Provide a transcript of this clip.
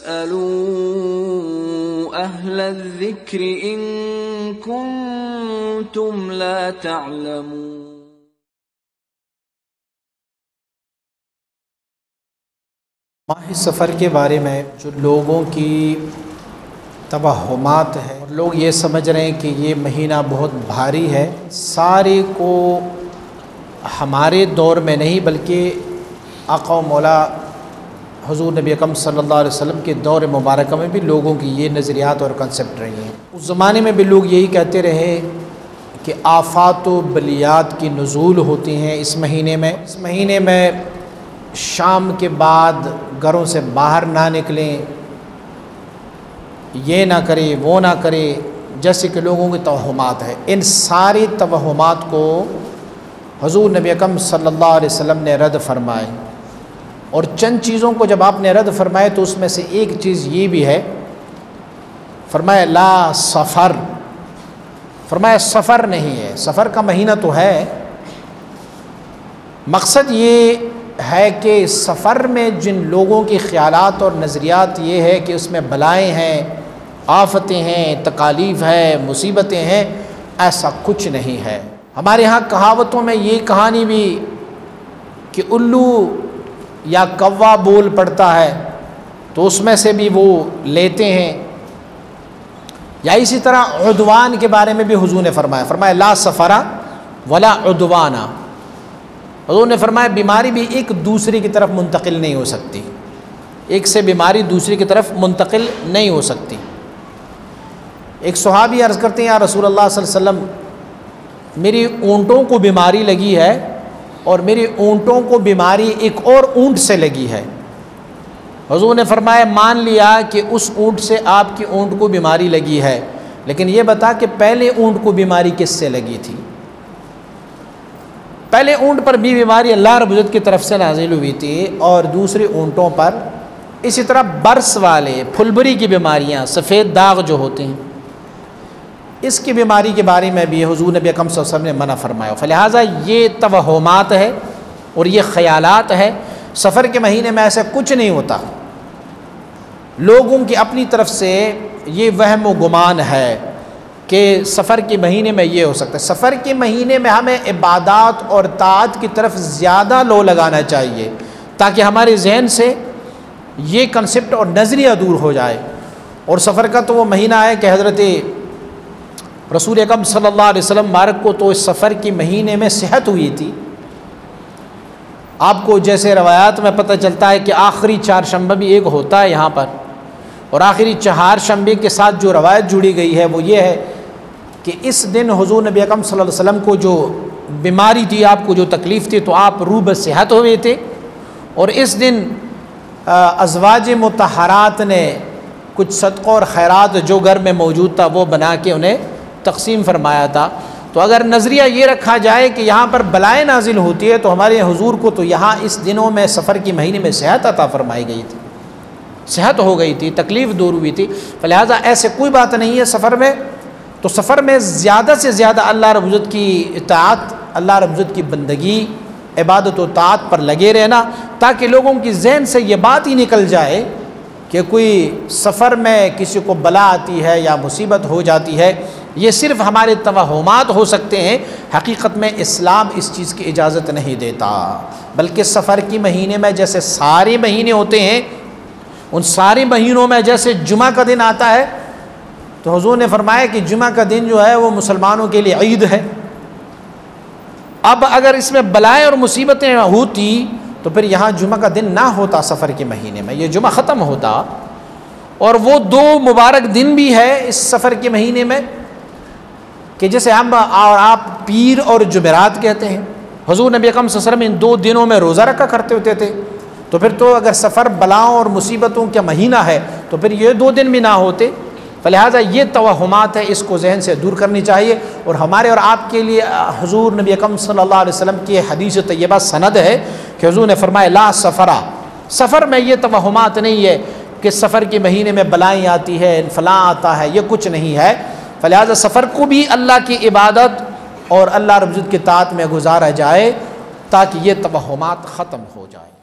फस्अलू अहलज़्ज़िक्रि इन कुंतुम ला तअलमून। माह सफ़र के बारे में जो लोगों की तवहुमात है, लोग ये समझ रहे हैं कि ये महीना बहुत भारी है। सारे को हमारे दौर में नहीं बल्कि आका मौला हुज़ूर नबी अकरम सल्लल्लाहु अलैहि वसल्लम के दौर मुबारक में भी लोगों की ये नज़रियात और कंसेप्ट रही हैं। उस ज़माने में भी लोग यही कहते रहे कि आफ़ात व बलियात की नुज़ूल होती हैं इस महीने में। इस महीने में शाम के बाद घरों से बाहर ना निकलें, ये ना करें वो ना करें, जैसे कि लोगों की तवहुमात है। इन सारी तवहुमात को हुज़ूर नबी अकरम सल्लल्लाहु अलैहि वसल्लम ने रद्द फरमाए। और चंद चीज़ों को जब आपने रद्द फरमाए तो उसमें से एक चीज़ ये भी है, फरमाया ला सफ़र, फरमाया सफ़र नहीं है। सफ़र का महीना तो है, मकसद ये है कि सफ़र में जिन लोगों के ख़यालात और नज़रियात ये है कि उसमें बलाएँ हैं, आफतें हैं, तकालीफ़ है, मुसीबतें हैं, ऐसा कुछ नहीं है। हमारे यहाँ कहावतों में ये कहानी भी कि उल्लू या कौवा बोल पड़ता है तो उसमें से भी वो लेते हैं। या इसी तरह उद्वान के बारे में भी हुज़ूर ने फरमाया, फरमाया ला सफ़रा वला उद्वाना। हुज़ूर ने फरमाया बीमारी भी एक दूसरे की तरफ मुंतकिल नहीं हो सकती, एक से बीमारी दूसरी की तरफ मुंतकिल नहीं हो सकती। एक सहाबी अर्ज़ करते हैं, या रसूल अल्लाह सल्लल्लाहु अलैहि वसल्लम मेरी ऊँटों को बीमारी लगी है और मेरी ऊँटों को बीमारी एक और ऊँट से लगी है। हुज़ूर ने फरमाया मान लिया कि उस ऊँट से आपकी ऊँट को बीमारी लगी है, लेकिन ये बता कि पहले ऊँट को बीमारी किससे लगी थी? पहले ऊँट पर भी बीमारी अल्लाह रब्बुल इज़्ज़त की तरफ से नाज़िल हुई थी और दूसरे ऊँटों पर इसी तरह बर्स वाले फुलबरी की बीमारियाँ, सफ़ेद दाग जो होते हैं, इसकी बीमारी के बारे में भी हुज़ूर नबी अकरम सल्लल्लाहु अलैहि वसल्लम ने मना फरमाया। फ़लिहाज़ा ये तवहुमात है और ये ख़यालात है। सफ़र के महीने में ऐसा कुछ नहीं होता। लोगों की अपनी तरफ से ये वहम व गुमान है कि सफ़र के महीने में ये हो सकता है। सफ़र के महीने में हमें इबादत और ताअत की तरफ ज़्यादा लो लगाना चाहिए ताकि हमारे जहन से ये कंसेप्ट और नज़रिया दूर हो जाए। और सफ़र का तो वो महीना है कि हज़रत रसूल अकरम सल्लल्लाहु अलैहि वसल्लम मुबारक को तो इस सफ़र के महीने में सेहत हुई थी। आपको जैसे रवायात में पता चलता है कि आखिरी चारशंबा भी एक होता है यहाँ पर, और आखिरी चारशंबे के साथ जो रवायत जुड़ी गई है वो ये है कि इस दिन हुज़ूर नबी अकरम सल्लल्लाहु अलैहि वसल्लम को जो बीमारी थी, आपको जो तकलीफ़ थी, तो आप रूब सेहत हुए थे। और इस दिन अज़वाज मुतहरात ने कुछ सदक़ा और खैरात जो घर में मौजूद था वो बना के उन्हें तक़सीम फरमाया था। तो अगर नज़रिया ये रखा जाए कि यहाँ पर बलाएँ नाजिल होती है तो हमारे हुज़ूर को तो यहाँ इस दिनों में सफ़र के महीने में सेहत अता फरमाई गई थी, सेहत हो गई थी, तकलीफ़ दूर हुई थी। लिहाजा ऐसे कोई बात नहीं है सफ़र में। तो सफ़र में ज़्यादा से ज़्यादा अल्लाह रब्बुल इज़्ज़त की इताअत, अल्लाह रब्बुल इज़्ज़त की बंदगी, इबादत व ताअत पर लगे रहना, ताकि लोगों की जहन से ये बात ही निकल जाए कि कोई सफ़र में किसी को बला आती है या मुसीबत हो जाती है। ये सिर्फ़ हमारे तवहुमात हो सकते हैं, हकीकत में इस्लाम इस चीज़ की इजाज़त नहीं देता। बल्कि सफ़र के महीने में जैसे सारे महीने होते हैं, उन सारे महीनों में जैसे जुमा का दिन आता है तो हुज़ूर ने फरमाया कि जुमा का दिन जो है वो मुसलमानों के लिए ईद है। अब अगर इसमें बलाएँ और मुसीबतें होती तो फिर यहाँ जुमा का दिन ना होता, सफ़र के महीने में ये जुमा ख़त्म होता। और वो दो मुबारक दिन भी है इस सफ़र के महीने में कि जैसे हम और आप पीर और जुमेरात कहते हैं। हुज़ूर नबी अकरम सल्लल्लाहु अलैहि वसल्लम इन दो दिनों में रोज़ा रखा करते होते थे। तो फिर तो अगर सफ़र बलाओं और मुसीबतों का महीना है तो फिर ये दो दिन भी ना होते। फ़लिहाज़ा ये तवहुमात है, इसको जहन से दूर करनी चाहिए। और हमारे और आपके लिए हुज़ूर नबी अकरम सल्लल्लाहु अलैहि वसल्लम की हदीस तय्यबा सनद है कि हुज़ूर ने फरमाया ला सफ़रा, सफ़र में ये तवहुमात नहीं है कि सफ़र के महीने में बलाएँ आती है, फलां आता है, ये कुछ नहीं है। फ़लिहाज़ा सफ़र को भी अल्लाह की इबादत और अल्लाह रब्बुल इज़्ज़त की ताअत में गुजारा जाए ताकि ये तवहुमात ख़त्म हो जाए।